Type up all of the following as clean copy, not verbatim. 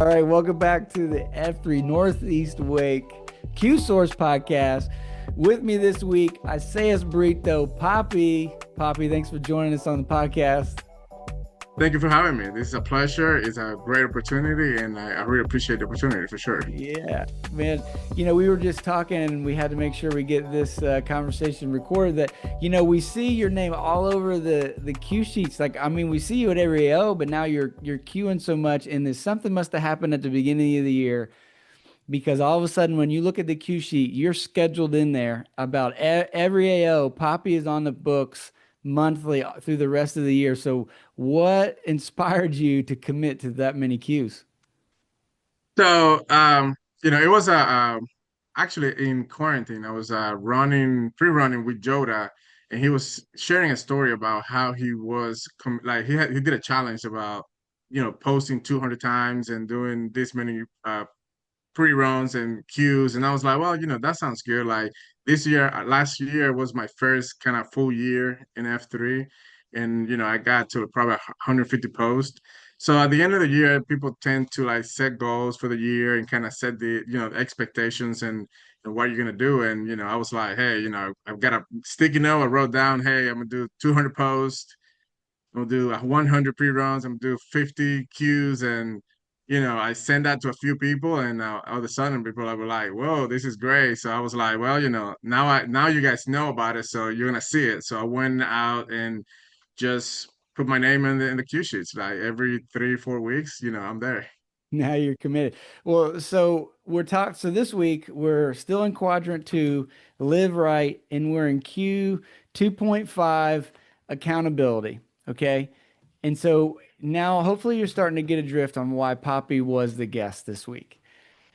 All right, welcome back to the F3 Northeast Wake Q Source podcast. With me this week, Isaias Brito, Poppy. Poppy, thanks for joining us on the podcast. Thank you for having me. This is a pleasure. It's a great opportunity, and I really appreciate the opportunity for sure. Yeah, man. We were just talking and we had to make sure we get this conversation recorded that, we see your name all over the Q sheets. Like, I mean, we see you at every AO, but now you're queuing so much and there's something must have happened at the beginning of the year because all of a sudden when you look at the Q sheet, you're scheduled in there about every AO. Poppy is on the books monthly through the rest of the year. So what inspired you to commit to that many Qs? So, it was actually in quarantine. I was pre-running with Joda, and he was sharing a story about how he was he did a challenge about posting 200 times and doing this many pre-runs and queues. And I was like, well, that sounds good. Like last year was my first kind of full year in F3. And, I got to probably 150 posts. So at the end of the year, people tend to like set goals for the year and kind of set the expectations and what you're going to do. And, I was like, hey, I've got a sticky note. I wrote down, hey, I'm going to do 200 posts. I'm gonna do 100 pre-runs. I'm gonna do 50 Qs, and I send that to a few people, and all of a sudden, people are like, "Whoa, this is great!" So I was like, "Well, now you guys know about it, so you're gonna see it." So I went out and just put my name in the Q sheets. Like every 3 4 weeks, I'm there. Now you're committed. Well, so we're talking. So this week we're still in quadrant two, live right, and we're in Q 2.5 accountability. Okay. And so now hopefully you're starting to get a drift on why Poppy was the guest this week.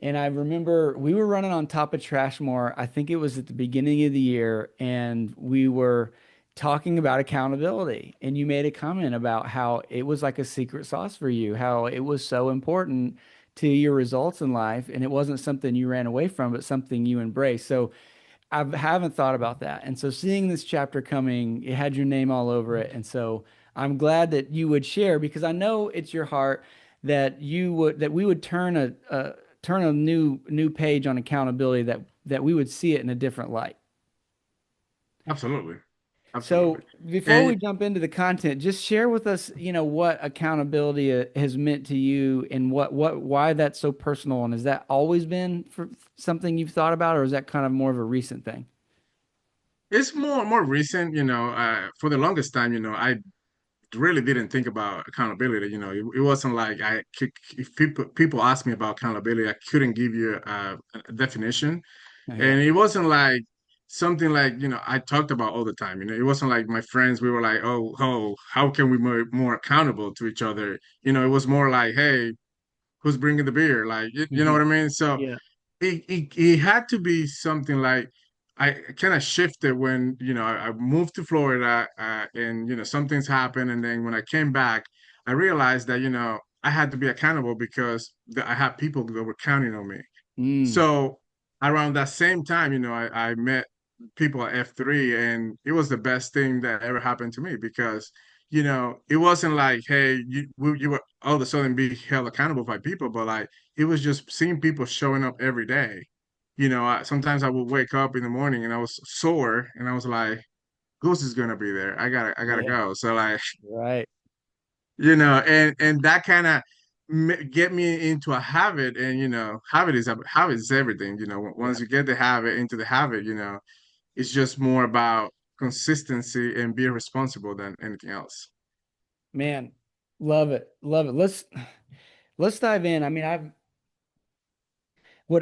And I remember we were running on top of Trashmore. I think it was at the beginning of the year, and we were talking about accountability. And you made a comment about how it was like a secret sauce for you, how it was so important to your results in life. And it wasn't something you ran away from, but something you embraced. So I haven't thought about that. And so seeing this chapter coming, it had your name all over it. And so I'm glad that you would share because I know it's your heart that we would turn a new page on accountability that we would see it in a different light. Absolutely, absolutely. So before we And jump into the content, just share with us, what accountability has meant to you and why that's so personal. And has that always been for something you've thought about, or is that kind of more of a recent thing? it's more recent. For the longest time, I really didn't think about accountability. It wasn't like if people ask me about accountability, I couldn't give you a definition, Oh, yeah. and it wasn't like something like I talked about all the time. It wasn't like my friends. We were like, oh, how can we be more accountable to each other? It was more like, hey, who's bringing the beer? Like, you know Mhm. what I mean? So Yeah. it had to be something like I kind of shifted when I moved to Florida and some things happened, and then when I came back I realized that I had to be accountable because I had people that were counting on me. Mm. So around that same time, I met people at F3, and it was the best thing that ever happened to me because, it wasn't like, hey, you were all of a sudden be held accountable by people, but like it was just seeing people showing up every day. Sometimes I would wake up in the morning and I was sore, and I was like, Goose is gonna be there. I gotta Yeah. go. So like, Right. and that kind of get me into a habit, and habit is everything. Yeah. Once you get the habit into the habit, it's just more about consistency and being responsible than anything else. Man, love it. Love it. Let's dive in. I mean,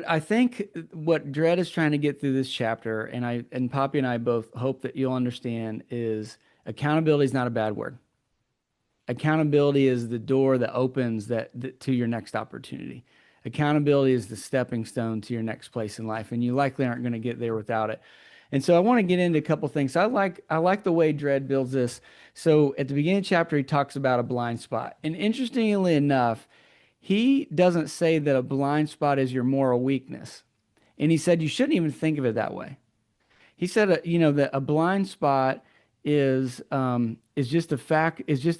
I think what Dredd is trying to get through this chapter, and Poppy and I both hope that you'll understand, is accountability is not a bad word. Accountability is the door that opens to your next opportunity. Accountability is the stepping stone to your next place in life, and you likely aren't going to get there without it. And so I want to get into a couple things. I like the way Dredd builds this. So at the beginning of the chapter, he talks about a blind spot, and interestingly enough, he doesn't say that a blind spot is your moral weakness, and he said you shouldn't even think of it that way. He said, that a blind spot is just a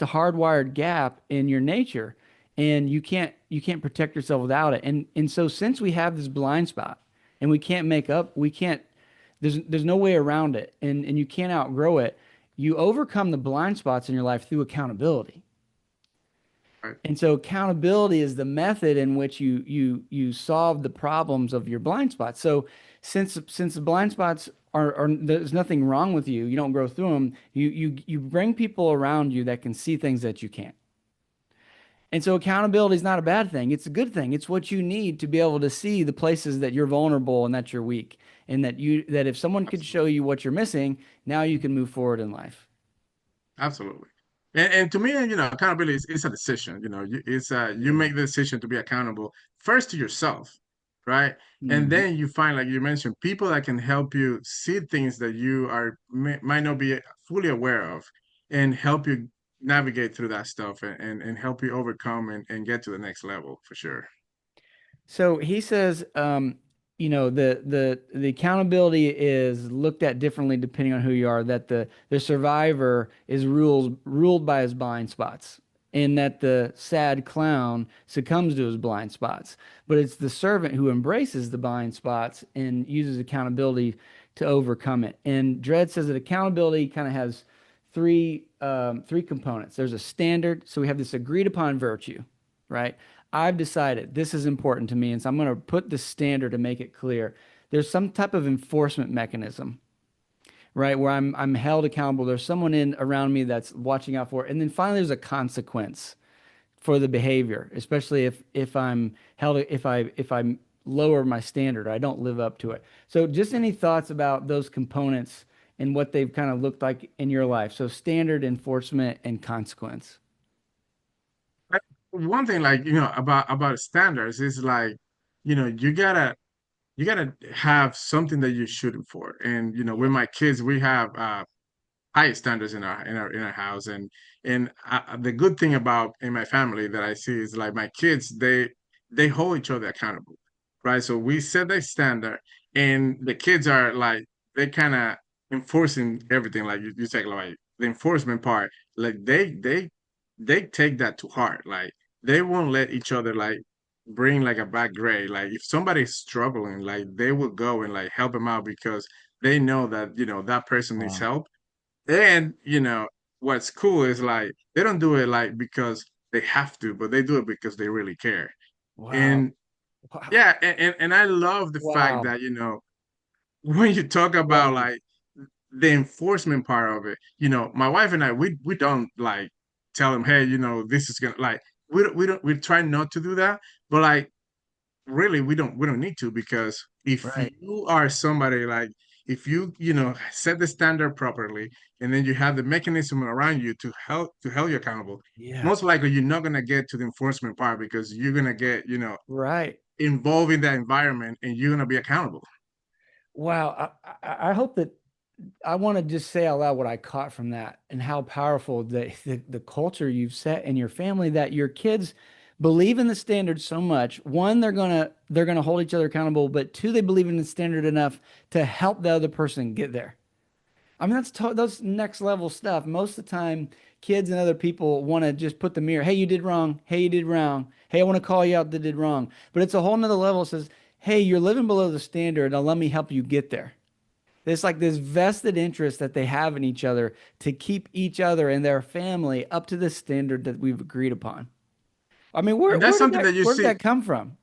hardwired gap in your nature. and you can't protect yourself without it. And so since we have this blind spot and we can't there's no way around it, and you can't outgrow it. You overcome the blind spots in your life through accountability. Right. And so accountability is the method in which you solve the problems of your blind spots. So since the blind spots are there's nothing wrong with you, you don't grow through them. You bring people around you that can see things that you can't. And so accountability is not a bad thing. It's a good thing. It's what you need to be able to see the places that you're vulnerable and that you're weak, and that if someone could show Absolutely. you what you're missing, now you can move forward in life. Absolutely. And to me, accountability is a decision. You Yeah. make the decision to be accountable first to yourself, right? And Mhm. then you find, like you mentioned, people that can help you see things that you might not be fully aware of, and help you navigate through that stuff, and help you overcome and get to the next level for sure. So he says, the accountability is looked at differently depending on who you are. That the survivor is ruled by his blind spots, and that the sad clown succumbs to his blind spots. But it's the servant who embraces the blind spots and uses accountability to overcome it. And Dredd says that accountability kind of has three components. There's a standard, so we have this agreed upon virtue, right? I've decided this is important to me, and so I'm going to put the standard to make it clear. There's some type of enforcement mechanism, right, where I'm held accountable. There's someone in around me that's watching out for it. And then finally, there's a consequence for the behavior, especially if I'm held if I lower my standard, I don't live up to it. So, just any thoughts about those components and what they've kind of looked like in your life? So, standard, enforcement, and consequence. One thing, like, about standards is, like, you gotta have something that you're shooting for. And Yeah. with my kids, we have high standards in our house. And the good thing about in my family that I see is, like, my kids, they hold each other accountable, right? So we set the standard, and the kids are like, they kind of enforcing everything. Like, you take, like, the enforcement part, like, they take that to heart. Like, they won't let each other, like, bring like a bad grade. Like, if somebody's struggling, like, they will go and, like, help them out, because they know that that person needs Wow. help. And what's cool is, like, they don't do it, like, because they have to, but they do it because they really care. Wow. And Wow. yeah, and I love the fact Wow. that, when you talk about, Wow. like, the enforcement part of it, my wife and I, we don't, like, tell them, hey, this is gonna, like, we try not to do that. But, like, really, we don't need to, because if Right. you are somebody, like, if you set the standard properly, and then you have the mechanism around you to help you accountable, Yeah. most likely you're not going to get to the enforcement part, because you're going to get Right. involved in that environment, and you're going to be accountable. Wow. I hope that I want to just say out loud what I caught from that and how powerful the culture you've set in your family, that your kids believe in the standard so much. One, they're gonna hold each other accountable, but two, they believe in the standard enough to help the other person get there. I mean, that's next level stuff. Most of the time, kids and other people want to just put the mirror. Hey, you did wrong. Hey, you did wrong. Hey, I want to call you out that did wrong. But it's a whole nother level. It says, hey, you're living below the standard. Now let me help you get there. It's like this vested interest that they have in each other to keep each other and their family up to the standard that we've agreed upon. I mean, where And that's where did something that that you where did see. that come from?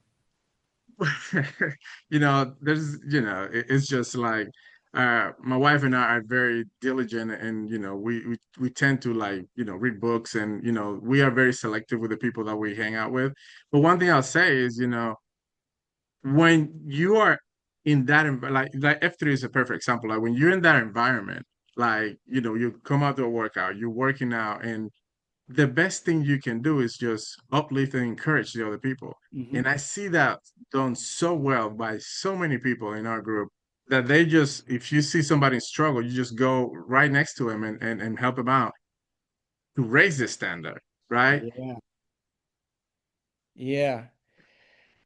There's, it's just like, my wife and I are very diligent, and we tend to, like, read books, and we are very selective with the people that we hang out with. But one thing I'll say is, when you are in that like F3 is a perfect example. Like, when you're in that environment, like, you come out to a workout, you're working out, and the best thing you can do is just uplift and encourage the other people. Hmm. And I see that done so well by so many people in our group, that they just, if you see somebody struggle, you just go right next to him, and help him out to raise the standard, right? Yeah. Yeah.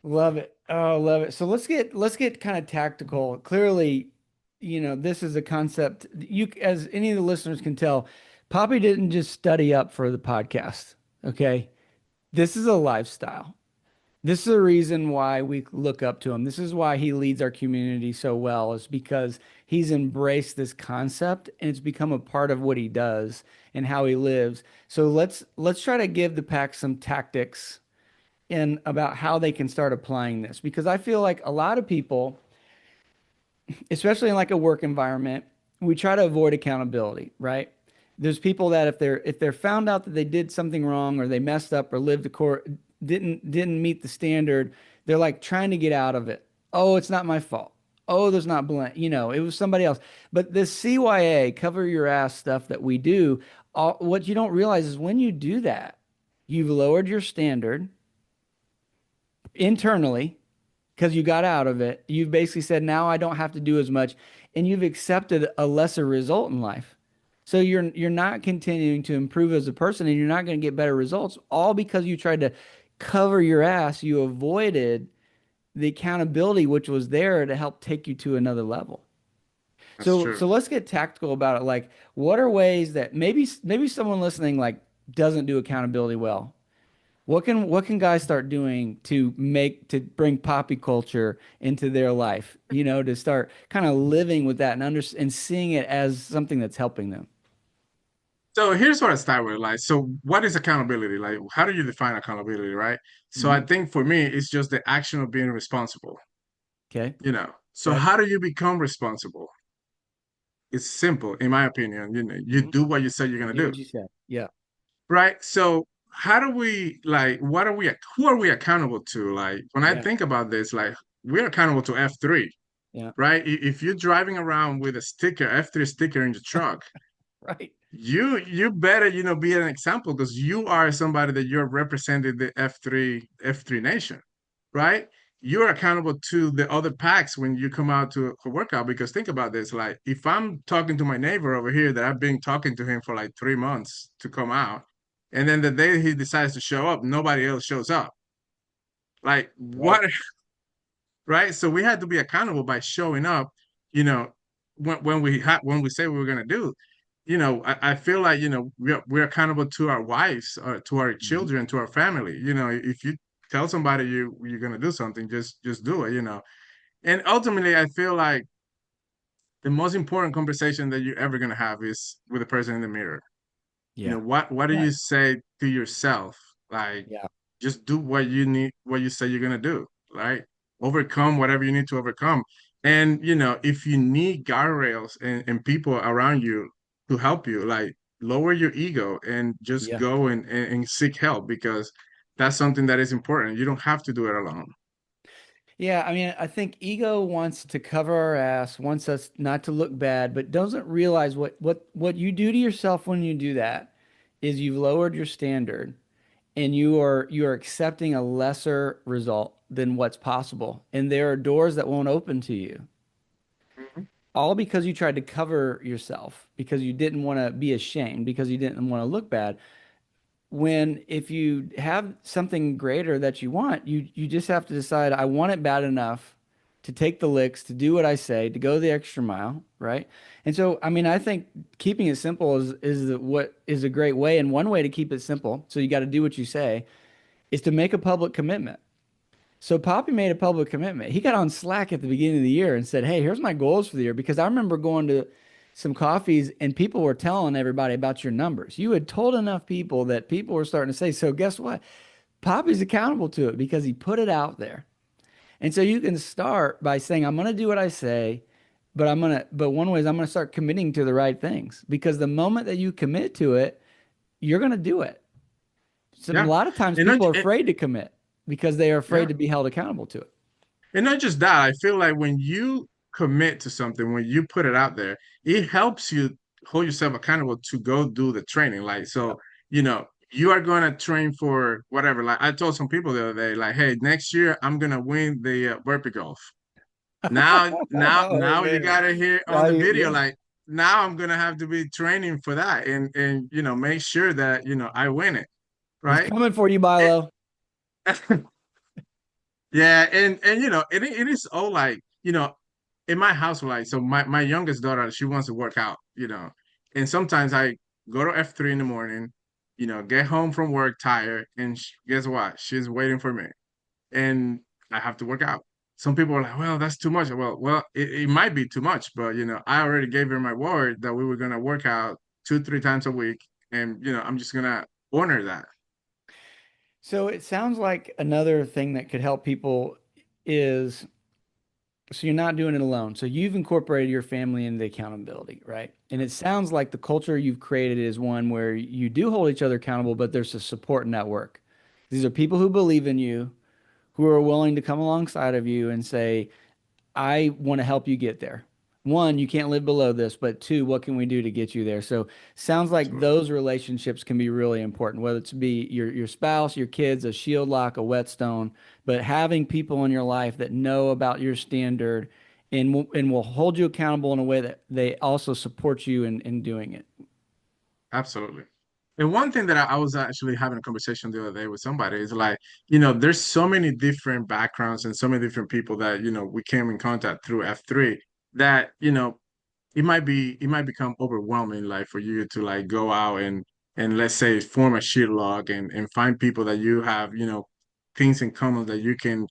Love it. Oh, love it. So let's get kind of tactical. Clearly, this is a concept you, as any of the listeners can tell, Poppy didn't just study up for the podcast. Okay. this is a lifestyle. This is the reason why we look up to him. This is why he leads our community so well, is because he's embraced this concept and it's become a part of what he does and how he lives. So let's try to give the pack some tactics in about how they can start applying this, because I feel like a lot of people, especially in like a work environment, we try to avoid accountability, right? There's people that if they're found out that they did something wrong or they messed up or lived the court didn't meet the standard, they're like trying to get out of it. Oh, it's not my fault. Oh, there's not blame, it was somebody else. But this CYA, cover your ass stuff that we do, what you don't realize is when you do that, you've lowered your standard internally because you got out of it. You've basically said, now I don't have to do as much, and you've accepted a lesser result in life. So you're not continuing to improve as a person, and you're not going to get better results, all because you tried to cover your ass. You avoided the accountability which was there to help take you to another level. That's So true. let's get tactical about it. Like, what are ways that maybe someone listening like doesn't do accountability well? What can guys start doing to bring poppy culture into their life? To start kind of living with that and seeing it as something that's helping them. So here's what I start with. Like, so what is accountability? Like, how do you define accountability, right? So I Hmm. think for me, it's just the action of being responsible, Okay. you know. So Okay. how do you become responsible? It's simple, in my opinion. You Hmm. do what you said you're gonna Do do, what you said. Yeah. right? So how do we like what are we who are we accountable to? Like when I Yeah. think about this, like we're accountable to F3, Yeah. right? If you're driving around with a sticker, F3 sticker in your truck, Right. you better be an example because you are somebody that you're representing the F3 nation, right? You're accountable to the other packs when you come out to a workout, because think about this, like if I'm talking to my neighbor over here that I've been talking to him for like 3 months to come out, and then the day he decides to show up, nobody else shows up, like Right. what? Right? So we had to be accountable by showing up, you know, when we say we were gonna do. I feel like we're accountable to our wives, to our Hmm. children, to our family. If you tell somebody you're gonna do something, just do it. And ultimately, I feel like the most important conversation that you're ever gonna have is with the person in the mirror. Yeah. What do Right. you say to yourself? Like, Yeah. just do what you say you're gonna do, right? Overcome whatever you need to overcome. And if you need guardrails and people around you to help you, like lower your ego and just Yeah. go and seek help, because that's something that is important. You don't have to do it alone. Yeah, I mean, I think ego wants to cover our ass, wants us not to look bad, but doesn't realize what you do to yourself when you do that is you've lowered your standard and you are accepting a lesser result than what's possible. And there are doors that won't open to you. Mhm. All because you tried to cover yourself, because you didn't want to be ashamed, because you didn't want to look bad. When if you have something greater that you want, you just have to decide, I want it bad enough to take the licks, to do what I say, to go the extra mile, right? And so, I mean, I think keeping it simple what is a great way. And one way to keep it simple, so you got to do what you say, is to make a public commitment. So Poppy made a public commitment. He got on Slack at the beginning of the year and said, "Hey, here's my goals for the year." Because I remember going to some coffees and people were telling everybody about your numbers. You had told enough people that people were starting to say, "So guess what? Poppy's accountable to it because he put it out there." And so you can start by saying, "I'm going to do what I say, but one way is I'm going to start committing to the right things." Because the moment that you commit to it, you're going to do it. A Yeah. lot of times And not, people are afraid to commit because they are afraid yeah. to be held accountable to it. And not just that, I feel like when you commit to something, when you put it out there, it helps you hold yourself accountable to go do the training. Like, Yeah. so, you are going to train for whatever. Like, I told some people the other day, like, hey, next year I'm going to win the burpee golf. Oh Now you man. got to hear on Now the you, video, yeah. like, now I'm going to have to be training for that and, make sure that, I win it. He's Right. coming for you, Bilo. Yeah, and it is all like, in my house, like, so my youngest daughter, she wants to work out, and sometimes I go to F3 in the morning, get home from work tired, and guess what? She's waiting for me, and I have to work out. Some people are like, well, that's too much. Well, it might be too much, but I already gave her my word that we were gonna work out 2, 3 times a week, and I'm just gonna honor that. So it sounds like another thing that could help people is so you're not doing it alone. So you've incorporated your family into the accountability, right? And it sounds like the culture you've created is one where you do hold each other accountable, but there's a support network. These are people who believe in you, who are willing to come alongside of you and say, I want to help you get there. One, you can't live below this, but two, what can we do to get you there? So sounds like Absolutely. those relationships can be really important, whether it's be your spouse, your kids, a shield lock, a whetstone, but having people in your life that know about your standard and will hold you accountable in a way that they also support you in doing it. Absolutely. And one thing that I was actually having a conversation the other day with somebody is like, there's so many different backgrounds and so many different people that, we came in contact through F3 that, it might become overwhelming, like for you to like go out and let's say form a shit log and find people that you have, things in common that you can,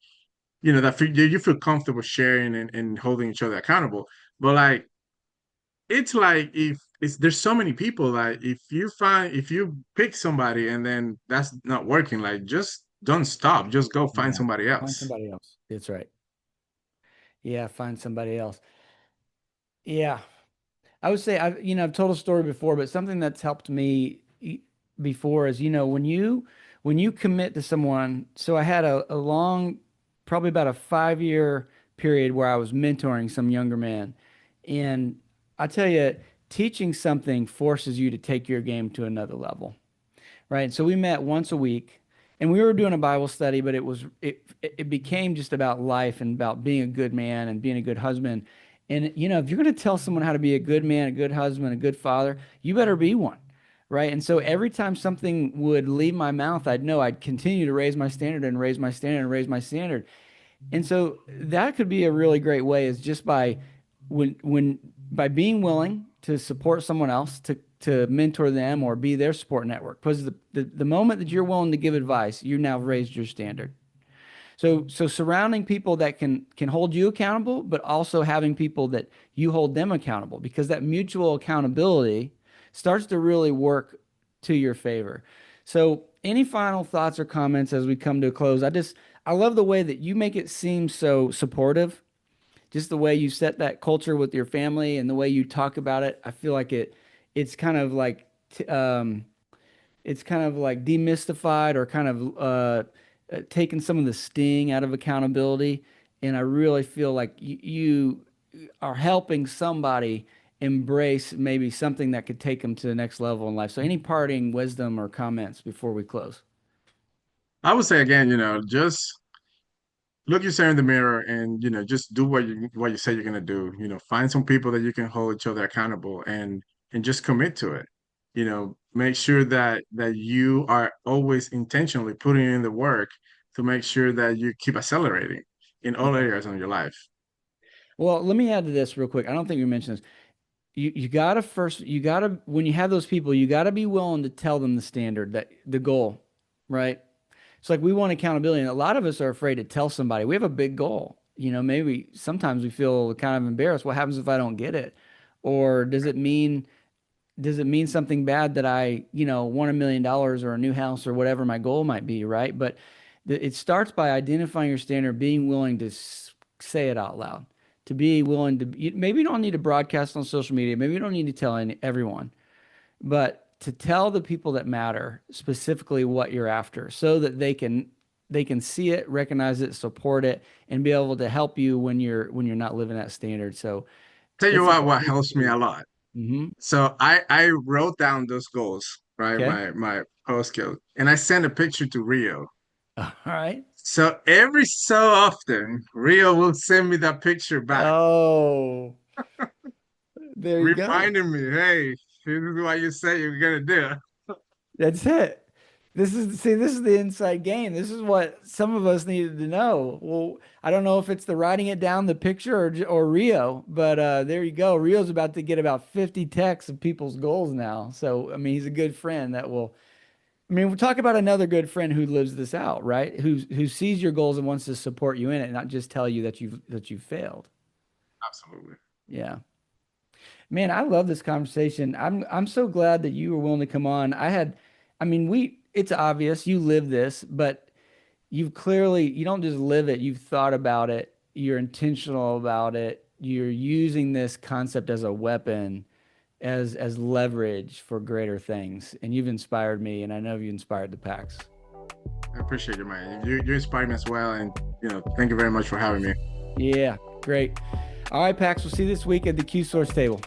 you feel comfortable sharing and holding each other accountable. But like it's like if it's there's so many people like if you pick somebody and then that's not working, like just don't stop, just go find Yeah. somebody Find else. somebody else. That's right. Yeah, find somebody else. Yeah. I would say I've told a story before, but something that's helped me before is, when you commit to someone. So I had a long, probably about a 5 year period where I was mentoring some younger man. And I tell you, teaching something forces you to take your game to another level, right? So we met once a week and we were doing a Bible study, but it became just about life and about being a good man and being a good husband. And if you're going to tell someone how to be a good man, a good husband, a good father, you better be one. Right. And so every time something would leave my mouth, I'd know I'd continue to raise my standard and raise my standard and raise my standard. And so that could be a really great way is just when by being willing to support someone else to mentor them or be their support network. Because the moment that you're willing to give advice, you now raised your standard. So surrounding people that can hold you accountable, but also having people that you hold them accountable because that mutual accountability starts to really work to your favor. So any final thoughts or comments as we come to a close? I love the way that you make it seem so supportive, just the way you set that culture with your family and the way you talk about it. I feel like it's kind of like it's kind of like demystified or kind of taken some of the sting out of accountability. And I really feel like you are helping somebody embrace maybe something that could take them to the next level in life. So, any parting wisdom or comments before we close? I would say again, just look yourself in the mirror and just do what you say you're gonna do. Find some people that you can hold each other accountable and just commit to it. Make sure that you are always intentionally putting in the work to make sure that you keep accelerating in all Yeah. areas of your life. Well, let me add to this real quick. I don't think we mentioned this. You gotta first, when you have those people, you gotta be willing to tell them the standard, that the goal, right? It's like we want accountability, and a lot of us are afraid to tell somebody. We have a big goal. Maybe sometimes we feel kind of embarrassed. What happens if I don't get it? Or does it mean something bad that I, want $1 million or a new house or whatever my goal might be, right? But it starts by identifying your standard, being willing to say it out loud, to be willing to, maybe you don't need to broadcast on social media. Maybe you don't need to tell everyone, but to tell the people that matter specifically what you're after so that they can see it, recognize it, support it, and be able to help you when you're not living that standard. So Tell you it's what important helps me to a lot. hmm So I wrote down those goals, right? Okay. My post skills, and I sent a picture to Rio. All right. So every so often, Rio will send me that picture back, Oh, there you go. reminding me, hey, this is what you say you're gonna do. That's it. This is the inside game. This is what some of us needed to know. Well, I don't know if it's the writing it down, the picture, or Rio, but there you go. Rio's about to get about 50 texts of people's goals now. So, I mean, he's a good friend that will I mean, we're talking about another good friend who lives this out, right? Who sees your goals and wants to support you in it, not just tell you that you've failed. Absolutely. Yeah. Man, I love this conversation. I'm so glad that you were willing to come on. I mean, it's obvious you live this, but you don't just live it, you've thought about it, you're intentional about it, you're using this concept as a weapon, as leverage for greater things. And you've inspired me, and I know you inspired the Pax. I appreciate you, man. You inspired me as well, and thank you very much for having me. Yeah, great. All right, Pax, we'll see you this week at the Q Source table.